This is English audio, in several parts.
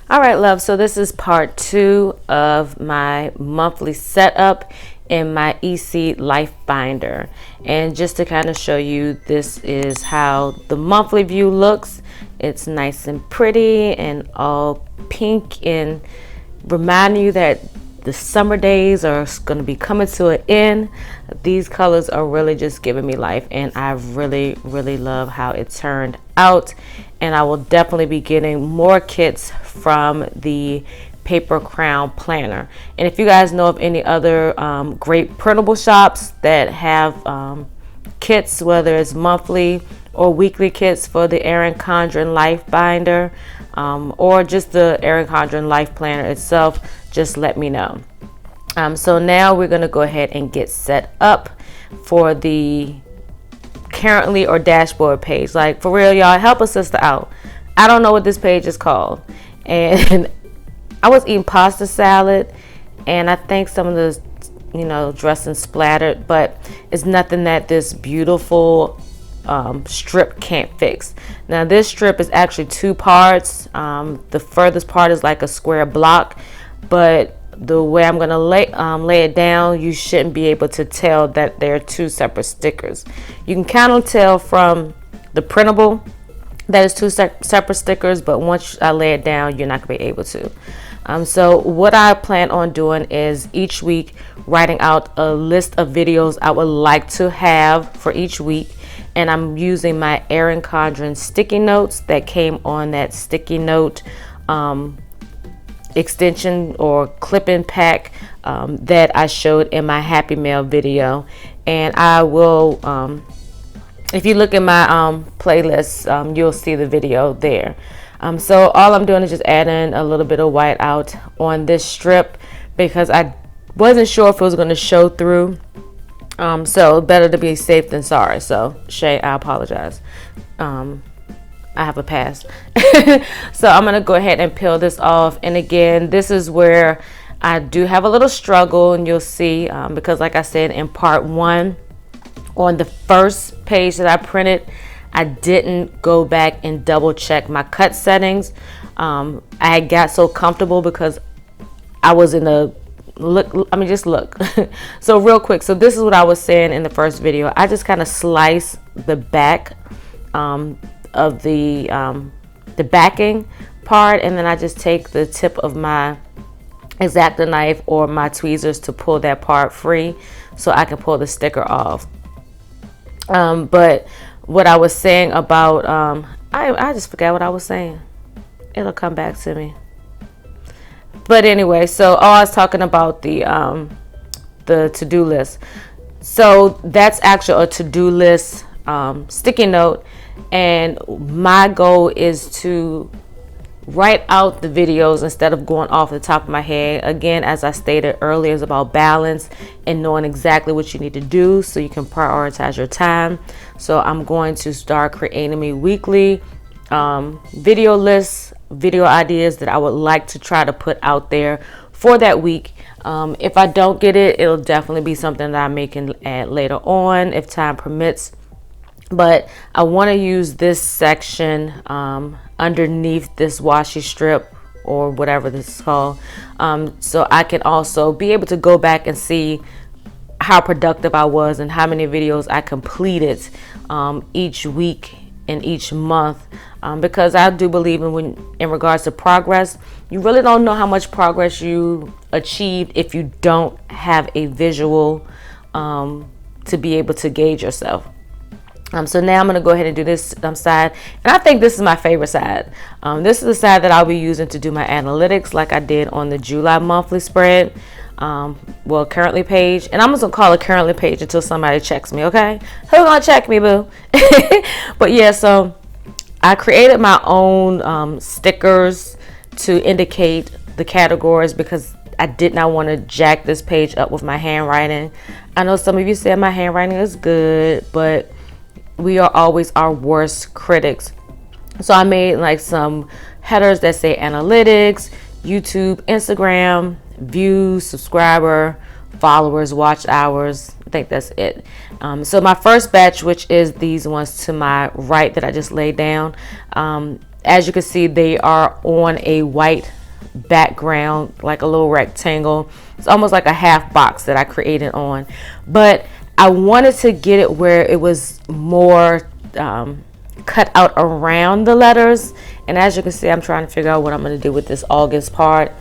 All right, love, so this is part 2 of my monthly setup in my EC Life Binder. And just to kind of show you, this is how the monthly view looks. It's nice and pretty and all pink, and reminding you that the summer days are going to be coming to an end. These colors are really just giving me life, and I really love how it turned out. And I will definitely be getting more kits from the Paper Crown Planner. And if you guys know of any other great printable shops that have kits, whether it's monthly or weekly kits for the Erin Condren Life Binder, or just the Erin Condren Life Planner itself, just let me know. So now we're going to go ahead and get set up for the currently or dashboard page. Like, for real, y'all, help a sister out. I don't know what this page is called. And I was eating pasta salad, and I think some of the dressing splattered, but it's nothing that this beautiful strip can't fix. Now this strip is actually 2 parts. The furthest part is like a square block, but the way I'm gonna lay it down, you shouldn't be able to tell that they're 2 separate stickers. You can kind of tell from the printable that it's 2 separate stickers, but once I lay it down, you're not gonna be able to. So what I plan on doing is each week writing out a list of videos I would like to have for each week. And I'm using my Erin Condren sticky notes that came on that sticky note extension or clipping pack that I showed in my Happy Mail video. And I will, if you look in my playlist, you'll see the video there. So all I'm doing is just adding a little bit of white out on this strip because I wasn't sure if it was going to show through. So better to be safe than sorry. So Shay, I apologize. I have a pass. So I'm gonna go ahead and peel this off. And again, this is where I do have a little struggle, and you'll see because like I said in part 1, on the first page that I printed, I didn't go back and double check my cut settings. I got so comfortable because I was in the look. I mean, just look. So real quick, so this is what I was saying in the first video. I just kind of slice the back of the backing part, and then I just take the tip of my X-Acto knife or my tweezers to pull that part free so I can pull the sticker off. But what I was saying about I just forgot what I was saying. It'll come back to me. But anyway, so I was talking about the to-do list. So that's actually a to-do list sticky note, and my goal is to write out the videos instead of going off the top of my head. Again, as I stated earlier, it's about balance and knowing exactly what you need to do so you can prioritize your time. So I'm going to start creating me weekly video lists, video ideas that I would like to try to put out there for that week. If I don't get it, it'll definitely be something that I may can add later on if time permits. But I want to use this section underneath this washi strip or whatever this is called, so I can also be able to go back and see how productive I was and how many videos I completed each week and each month, because I do believe in regards to progress, you really don't know how much progress you achieved if you don't have a visual to be able to gauge yourself. So now I'm going to go ahead and do this side, and I think this is my favorite side. This is the side that I'll be using to do my analytics like I did on the July monthly spread, well, currently page, and I'm just going to call it currently page until somebody checks me, okay? Who's going to check me, boo? But yeah, so I created my own stickers to indicate the categories because I did not want to jack this page up with my handwriting. I know some of you said my handwriting is good, but we are always our worst critics. So I made like some headers that say analytics, YouTube, Instagram, views, subscriber, followers, watch hours, think that's it. So my first batch, which is these ones to my right that I just laid down, as you can see, they are on a white background, like a little rectangle. It's almost like a half box that I created on, but I wanted to get it where it was more cut out around the letters. And as you can see, I'm trying to figure out what I'm going to do with this August part.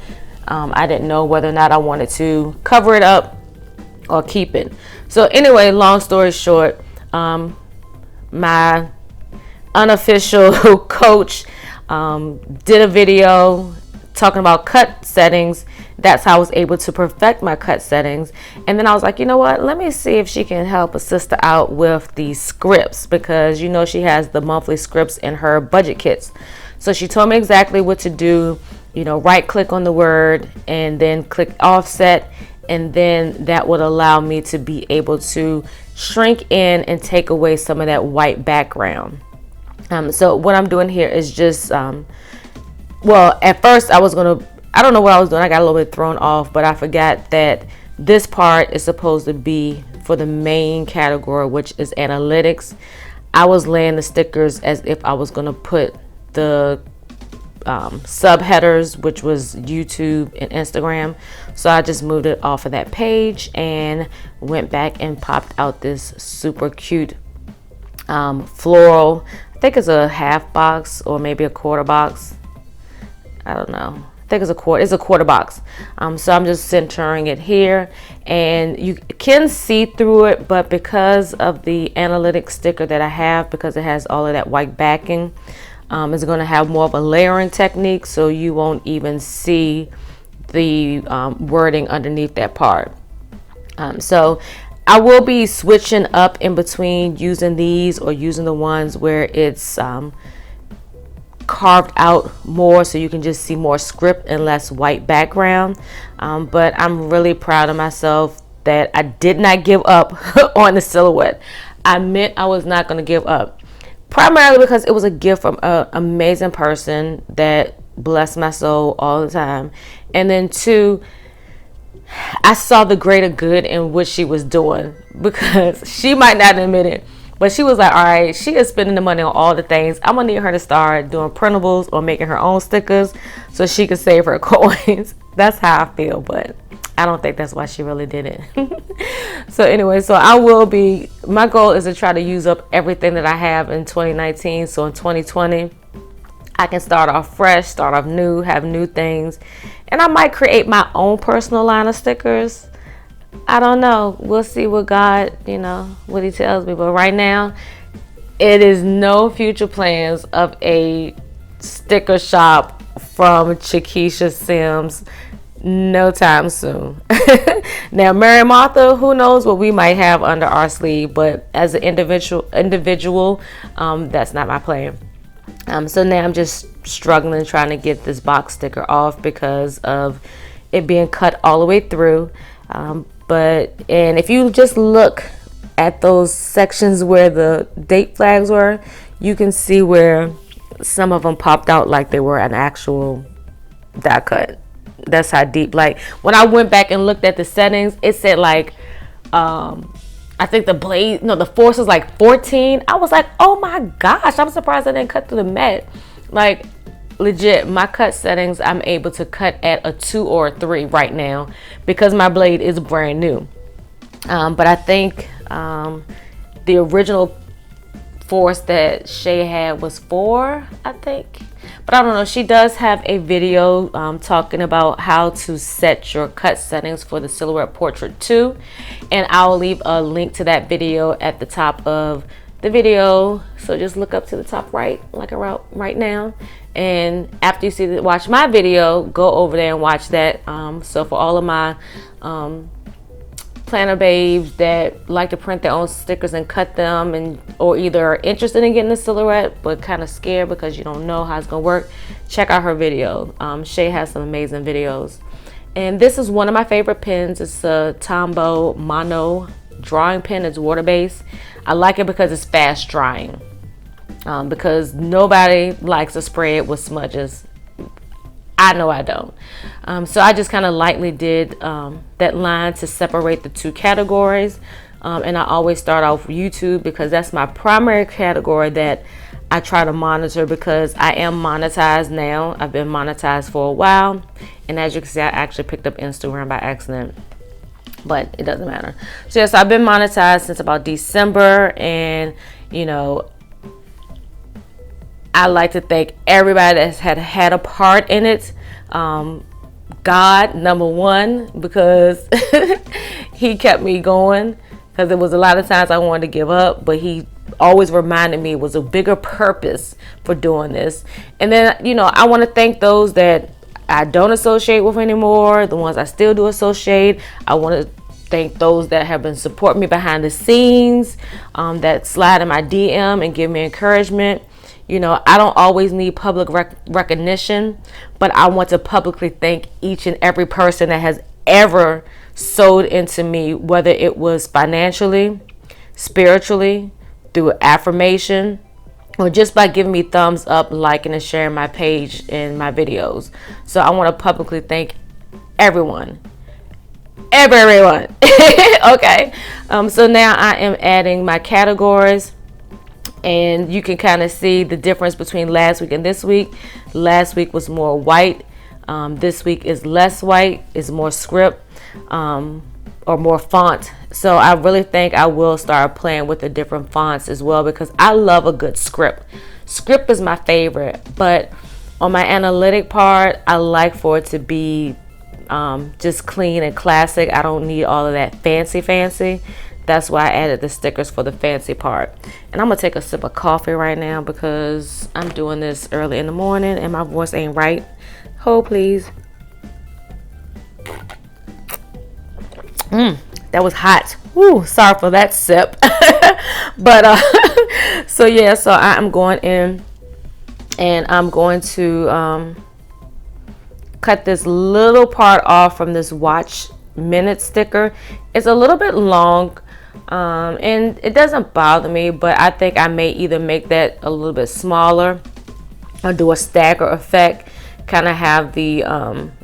I didn't know whether or not I wanted to cover it up or keep it. So anyway, long story short, my unofficial coach did a video talking about cut settings. That's how I was able to perfect my cut settings. And then I was like, you know what, let me see if she can help a sister out with the scripts, because you know she has the monthly scripts in her budget kits. So she told me exactly what to do. You know, right click on the word and then click offset, and then that would allow me to be able to shrink in and take away some of that white background. So what I'm doing here is just well, at first I don't know what I was doing. I got a little bit thrown off, but I forgot that this part is supposed to be for the main category, which is analytics. I was laying the stickers as if I was going to put the subheaders, which was YouTube and Instagram. So I just moved it off of that page and went back and popped out this super cute floral. I think it's a half box or maybe a quarter box. I don't know. I think it's a quarter box. So I'm just centering it here, and you can see through it, but because of the analytics sticker that I have, because it has all of that white backing, it's going to have more of a layering technique, so you won't even see the wording underneath that part. So I will be switching up in between using these or using the ones where it's carved out more, so you can just see more script and less white background. But I'm really proud of myself that I did not give up on the silhouette. I meant I was not going to give up, primarily because it was a gift from an amazing person that blessed my soul all the time, and then two, I saw the greater good in what she was doing, because she might not admit it, but she was like, all right, she is spending the money on all the things. I'm gonna need her to start doing printables or making her own stickers so she can save her coins. That's how I feel, but I don't think that's why she really did it. So anyway, so my goal is to try to use up everything that I have in 2019. So in 2020, I can start off fresh, start off new, have new things. And I might create my own personal line of stickers. I don't know. We'll see what God, what he tells me. But right now, it is no future plans of a sticker shop from CheKesha Simms. No time soon. Now, Mary Martha, who knows what we might have under our sleeve. But as an individual, that's not my plan. So now I'm just struggling trying to get this box sticker off because of it being cut all the way through. And if you just look at those sections where the date flags were, you can see where some of them popped out like they were an actual die cut. That's how deep. Like when I went back and looked at the settings, it said like I think the force is like 14. I was like, oh my gosh, I'm surprised I didn't cut through the mat. Like legit, my cut settings, I'm able to cut at a 2 or a 3 right now because my blade is brand new. But I think the original force that Shay had was 4, I think. But I don't know. She does have a video talking about how to set your cut settings for the Silhouette Portrait 2. And I'll leave a link to that video at the top of the video. So just look up to the top right, like around right now. And after you watch my video, go over there and watch that. So for all of my planner babes that like to print their own stickers and cut them, or either are interested in getting the silhouette but kind of scared because you don't know how it's gonna work, check out her video. Shay has some amazing videos. And this is one of my favorite pens. It's a Tombow Mono drawing pen. It's water based. I like it because it's fast drying, because nobody likes to spray it with smudges. I know I don't. So I just kind of lightly did that line to separate the two categories. And I always start off YouTube because that's my primary category that I try to monitor, because I am monetized now. I've been monetized for a while, and as you can see, I actually picked up Instagram by accident, but it doesn't matter. So yes, I've been monetized since about December, and you know, I like to thank everybody that's had a part in it. God, number one, because he kept me going, because there was a lot of times I wanted to give up, but he always reminded me it was a bigger purpose for doing this. And then, you know, I want to thank those that I don't associate with anymore, the ones I still do associate. I want to thank those that have been supporting me behind the scenes, that slide in my DM and give me encouragement. You know, I don't always need public recognition, but I want to publicly thank each and every person that has ever sowed into me, whether it was financially, spiritually, through affirmation, or just by giving me thumbs up, liking, and sharing my page and my videos. So I want to publicly thank everyone. Okay. So now I am adding my categories, and you can kind of see the difference between last week and this week. Last week was more white. This week is less white. It's more script, or more font. So I really think I will start playing with the different fonts as well, because I love a good script. Script is my favorite, but on my analytic part, I like for it to be just clean and classic. I don't need all of that fancy. That's why I added the stickers for the fancy part. And I'm gonna take a sip of coffee right now because I'm doing this early in the morning and my voice ain't right. Hold please. That was hot. Woo, sorry for that sip. But so yeah, so I'm going in and I'm going to cut this little part off from this watch minute sticker. It's a little bit long, and it doesn't bother me, but I think I may either make that a little bit smaller or do a stagger effect, kind of have the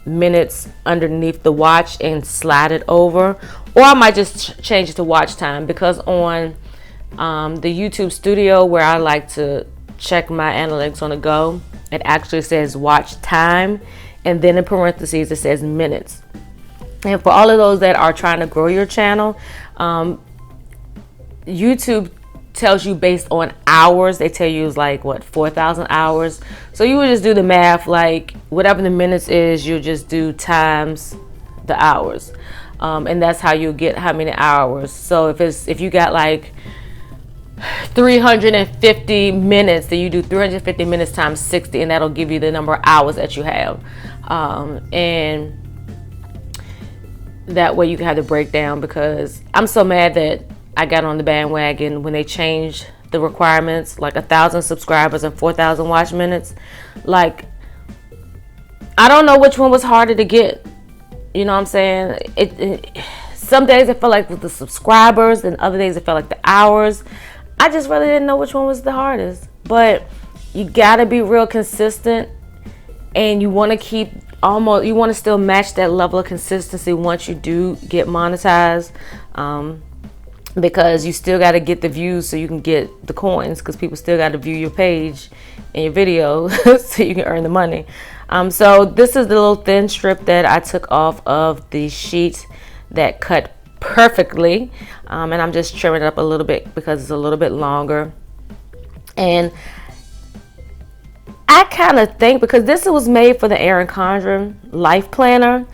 minutes underneath the watch and slide it over, or I might just change it to watch time, because on the YouTube studio where I like to check my analytics on the go, it actually says watch time, and then in parentheses it says minutes. And for all of those that are trying to grow your channel, YouTube tells you based on hours. They tell you it's like what, 4,000 hours. So you would just do the math, like whatever the minutes is, you just do times the hours, and that's how you get how many hours. So if you got like 350 minutes, then you do 350 minutes times 60, and that'll give you the number of hours that you have, and that way you can have the breakdown. Because I'm so mad that I got on the bandwagon when they changed the requirements, like 1,000 subscribers and 4,000 watch minutes. Like, I don't know which one was harder to get. You know what I'm saying? Some days it felt like with the subscribers, and other days it felt like the hours. I just really didn't know which one was the hardest. But you gotta be real consistent, and you want to you want to still match that level of consistency once you do get monetized, because you still got to get the views so you can get the coins, because people still got to view your page and your video so you can earn the money. So this is the little thin strip that I took off of the sheet that cut perfectly, and I'm just trimming it up a little bit because it's a little bit longer. And I kind of think, because this was made for the Erin Condren Life Planner,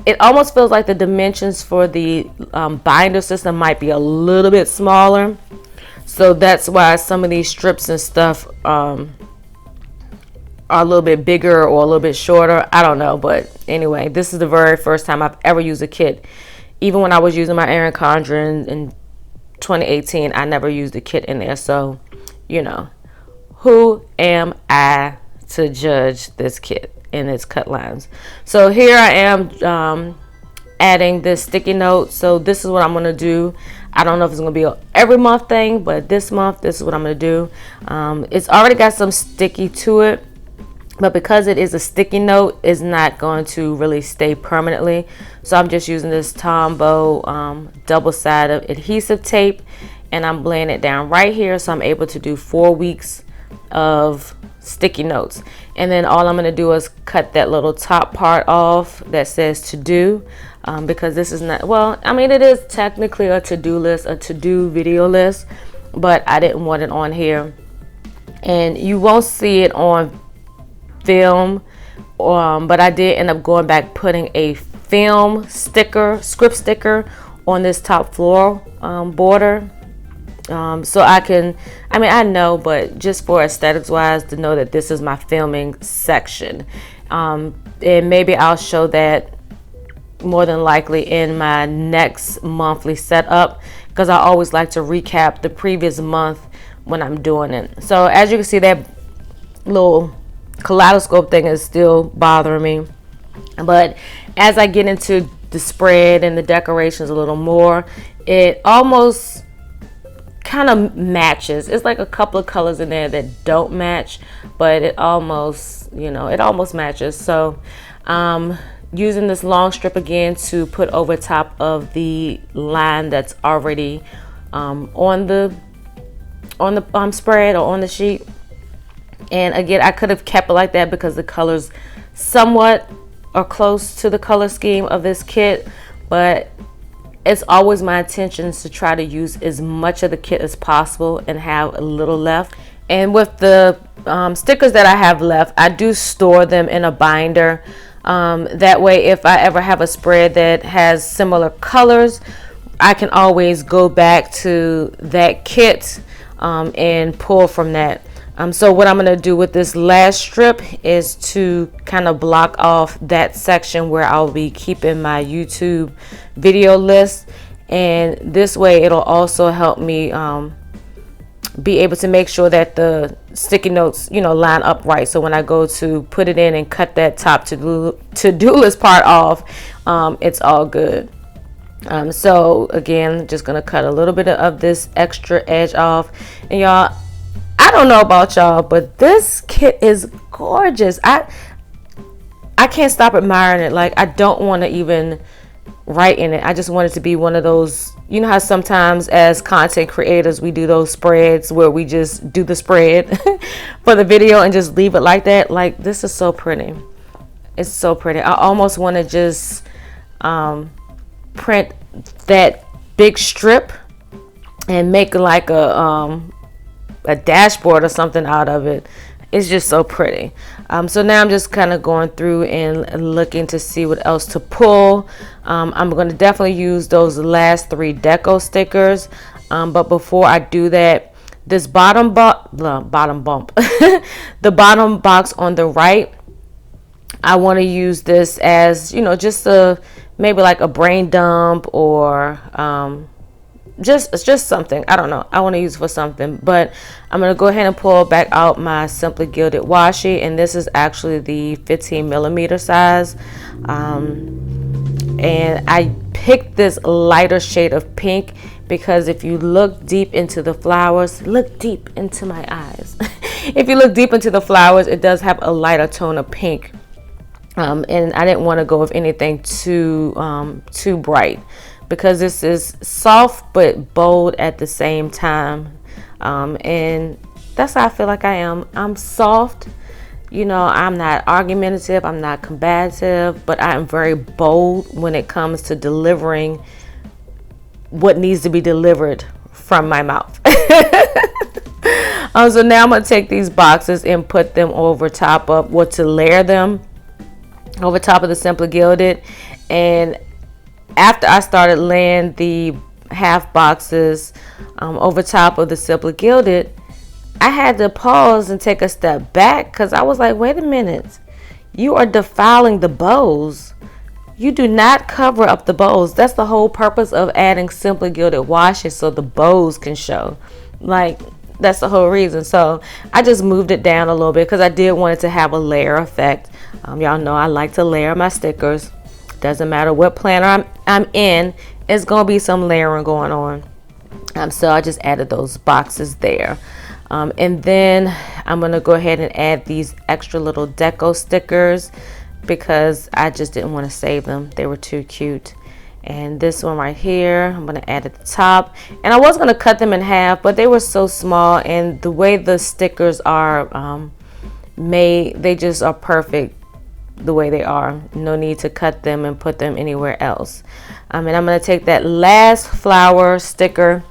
it almost feels like the dimensions for the binder system might be a little bit smaller. So that's why some of these strips and stuff are a little bit bigger or a little bit shorter. I don't know. But anyway, this is the very first time I've ever used a kit. Even when I was using my Erin Condren in 2018, I never used a kit in there. So, you know, who am I to judge this kit and its cut lines? So here I am adding this sticky note. So this is what I'm going to do. I don't know if it's going to be a every month thing, but this month, this is what I'm going to do. It's already got some sticky to it. but because it is a sticky note, it's not going to really stay permanently. So I'm just using this Tombow double-sided adhesive tape, and I'm laying it down right here, so I'm able to do 4 weeks of sticky notes. And then all I'm going to do is cut that little top part off that says to do, because this is not, well, I mean, it is technically a to-do list, a to-do video list, but I didn't want it on here. And you won't see it on film, but I did end up going back putting a film sticker, script sticker on this top floor border, so I can, I mean, I know, but just for aesthetics wise, to know that this is my filming section. And maybe I'll show that more than likely in my next monthly setup, because I always like to recap the previous month when I'm doing it. So as you can see, that little kaleidoscope thing is still bothering me, but as I get into the spread and the decorations a little more, it almost kind of matches. It's like a couple of colors in there that don't match, but it almost, you know, it almost matches. So using this long strip again to put over top of the line that's already on the spread or on the sheet. And again, I could have kept it like that because the colors somewhat are close to the color scheme of this kit, but it's always my intention to try to use as much of the kit as possible and have a little left. And with the stickers that I have left, I do store them in a binder. That way, if I ever have a spread that has similar colors, I can always go back to that kit and pull from that. So what I'm going to do with this last strip is to kind of block off that section where I'll be keeping my YouTube video list. And this way it'll also help me be able to make sure that the sticky notes, you know, line up right. So when I go to put it in and cut that top to-do list part off, it's all good. So again, just going to cut a little bit of this extra edge off. And y'all, I don't know about y'all, but this kit is gorgeous. I can't stop admiring it. Like, I don't want to even write in it. I just want it to be one of those, you know how sometimes as content creators we do those spreads where we just do the spread for the video and just leave it like that. Like, this is so pretty. It's so pretty. I almost want to just print that big strip and make like a dashboard or something out of it. It's just so pretty. So now I'm just kind of going through and looking to see what else to pull. I'm going to definitely use those last 3 deco stickers, but before I do that, this bottom bump the bottom box on the right, I want to use this as, you know, just a maybe like a brain dump or just something. I don't know. I want to use it for something, but I'm going to go ahead and pull back out my Simply Gilded washi, and this is actually the 15mm size. And I picked this lighter shade of pink because if you look deep into the flowers, look deep into my eyes. If you look deep into the flowers, it does have a lighter tone of pink. And I didn't want to go with anything too bright, because this is soft but bold at the same time, and that's how I feel like I am. I'm soft, you know, I'm not argumentative, I'm not combative, but I am very bold when it comes to delivering what needs to be delivered from my mouth. So now I'm going to take these boxes and put them over top of, what to layer them over top of the Simply Gilded. And after I started laying the half boxes over top of the Simply Gilded, I had to pause and take a step back, because I was like, wait a minute, you are defiling the bows. You do not cover up the bows. That's the whole purpose of adding Simply Gilded washi, so the bows can show. Like, that's the whole reason. So I just moved it down a little bit because I did want it to have a layer effect. Y'all know I like to layer my stickers. Doesn't matter what planner I'm in, it's gonna be some layering going on. So I just added those boxes there, and then I'm going to go ahead and add these extra little deco stickers because I just didn't want to save them. They were too cute. And this one right here, I'm going to add at the top. And I was going to cut them in half, but they were so small, and the way the stickers are made, they just are perfect the way they are. No need to cut them and put them anywhere else. And I'm going to take that last flower sticker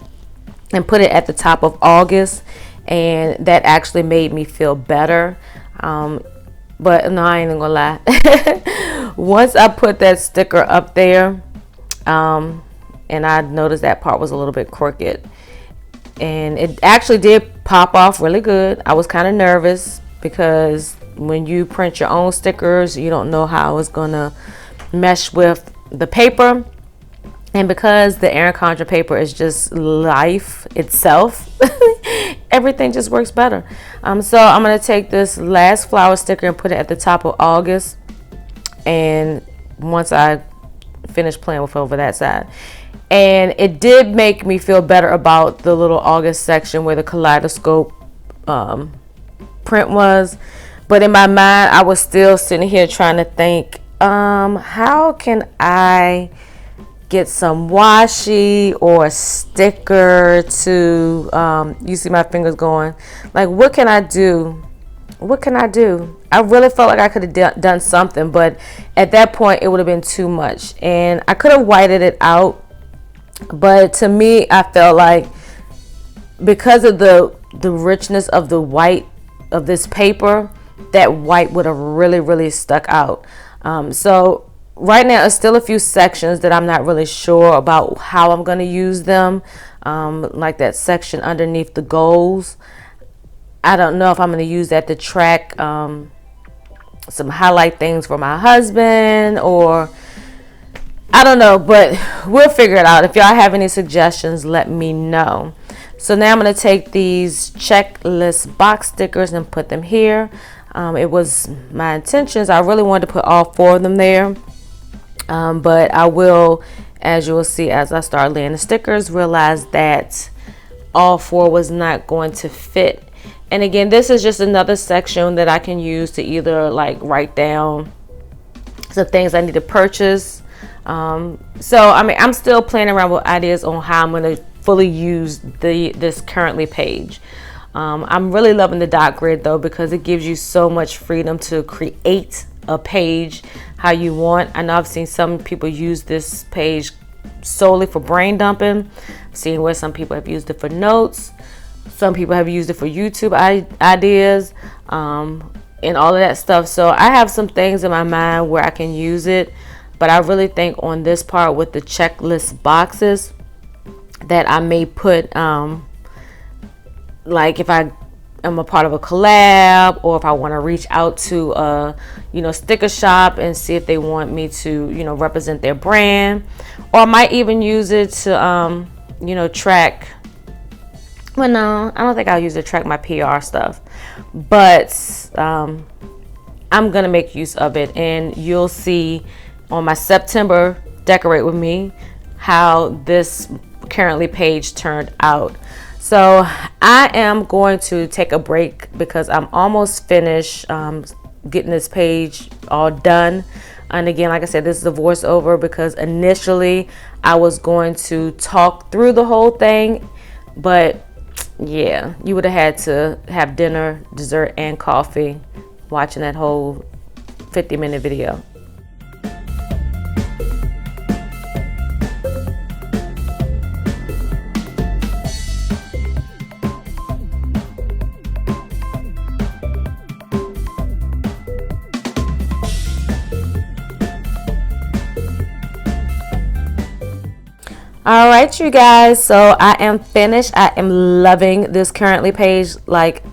and put it at the top of August, and that actually made me feel better. But no, I ain't gonna lie. Once I put that sticker up there, and I noticed that part was a little bit crooked, and it actually did pop off really good. I was kind of nervous because when you print your own stickers, you don't know how it's gonna mesh with the paper. And because the Erin Condren paper is just life itself, everything just works better. So I'm going to take this last flower sticker and put it at the top of August. And once I finish playing with it over that side. And it did make me feel better about the little August section where the kaleidoscope print was. But in my mind, I was still sitting here trying to think, how can I get some washi or a sticker to, you see my fingers going, like, what can I do? What can I do? I really felt like I could have done something, but at that point it would have been too much. And I could have whited it out, but to me, I felt like because of the richness of the white of this paper, that white would have really stuck out. So right now, it's still a few sections that I'm not really sure about how I'm going to use them, like that section underneath the goals. I don't know if I'm going to use that to track some highlight things for my husband, or I don't know, but we'll figure it out. If y'all have any suggestions, let me know. So now I'm going to take these checklist box stickers and put them here. It was my intentions. I really wanted to put all 4 of them there. But I will, as you will see as I start laying the stickers, realize that all 4 was not going to fit. And again, this is just another section that I can use to either like write down some things I need to purchase. So I mean, I'm still playing around with ideas on how I'm going to fully use this currently page. I'm really loving the dot grid though, because it gives you so much freedom to create a page how you want. I know I've seen some people use this page solely for brain dumping. I've seen where some people have used it for notes. Some people have used it for YouTube ideas, and all of that stuff. So I have some things in my mind where I can use it, but I really think on this part with the checklist boxes that I may put, like if I am a part of a collab, or if I want to reach out to a sticker shop and see if they want me to represent their brand, or I might even use it to track. Well, no, I don't think I'll use it to track my PR stuff, but I'm gonna make use of it, and you'll see on my September Decorate With Me how this currently page turned out. So I am going to take a break because I'm almost finished getting this page all done. And again, like I said, this is a voiceover because initially I was going to talk through the whole thing, but yeah, you would have had to have dinner, dessert, and coffee watching that whole 50-minute video. All right, you guys, so I am finished. I am loving this currently page, like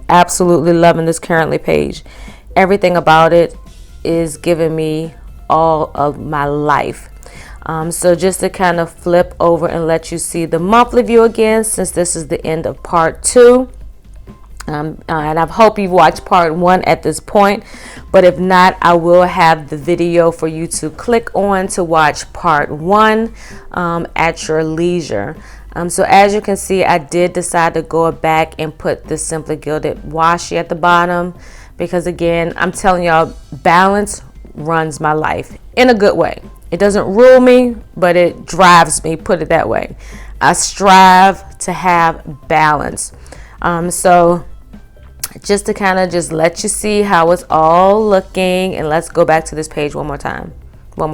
absolutely loving this currently page. Everything about it is giving me all of my life. So just to kind of flip over and let you see the monthly view again, since this is the end of part 2. And I hope you've watched part 1 at this point, but if not, I will have the video for you to click on to watch part 1 at your leisure. So as you can see, I did decide to go back and put the Simply Gilded washi at the bottom because, again, I'm telling y'all, balance runs my life in a good way. It doesn't rule me, but it drives me, put it that way. I strive to have balance. So just to kind of just let you see how it's all looking, and let's go back to this page one more time for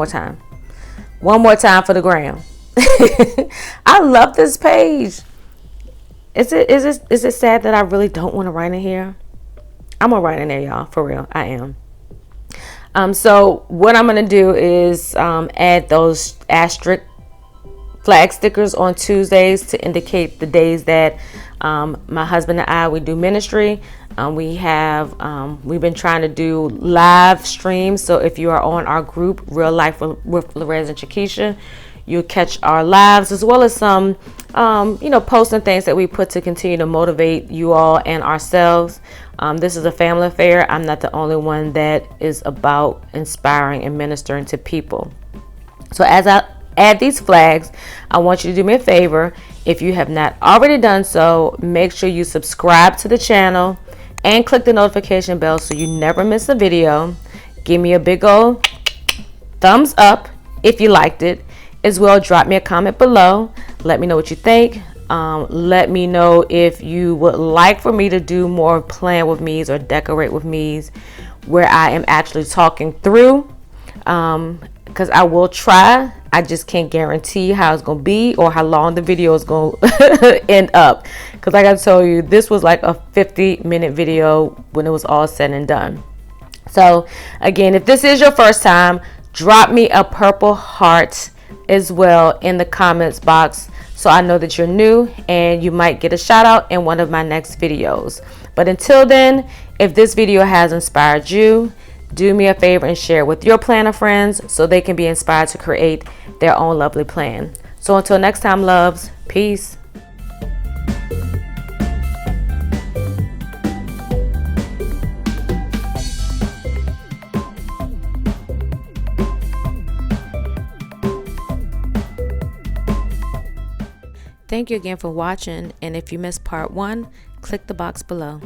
the gram. I love this page. Is it sad that I really don't want to write in here? I'm gonna write in there, y'all, for real. I am. So what I'm gonna do is add those asterisk flag stickers on Tuesdays to indicate the days that my husband and I, we do ministry. We've been trying to do live streams. So if you are on our group, Real Life with Lorez and CheKesha, you'll catch our lives as well as some, posts and things that we put to continue to motivate you all and ourselves. This is a family affair. I'm not the only one that is about inspiring and ministering to people. So as I add these flags, I want you to do me a favor. If you have not already done so, make sure you subscribe to the channel and click the notification bell so you never miss a video. Give me a big old thumbs up if you liked it. As well, drop me a comment below. Let me know what you think. Let me know if you would like for me to do more plan with me's or decorate with me's where I am actually talking through. Because I will try. I just can't guarantee how it's going to be or how long the video is going to end up. Because like I told you, this was like a 50-minute video when it was all said and done. So again, if this is your first time, drop me a purple heart as well in the comments box so I know that you're new and you might get a shout out in one of my next videos. But until then, if this video has inspired you, do me a favor and share it with your planner friends so they can be inspired to create their own lovely plan. So until next time, loves, peace. Thank you again for watching, and if you missed part 1, click the box below.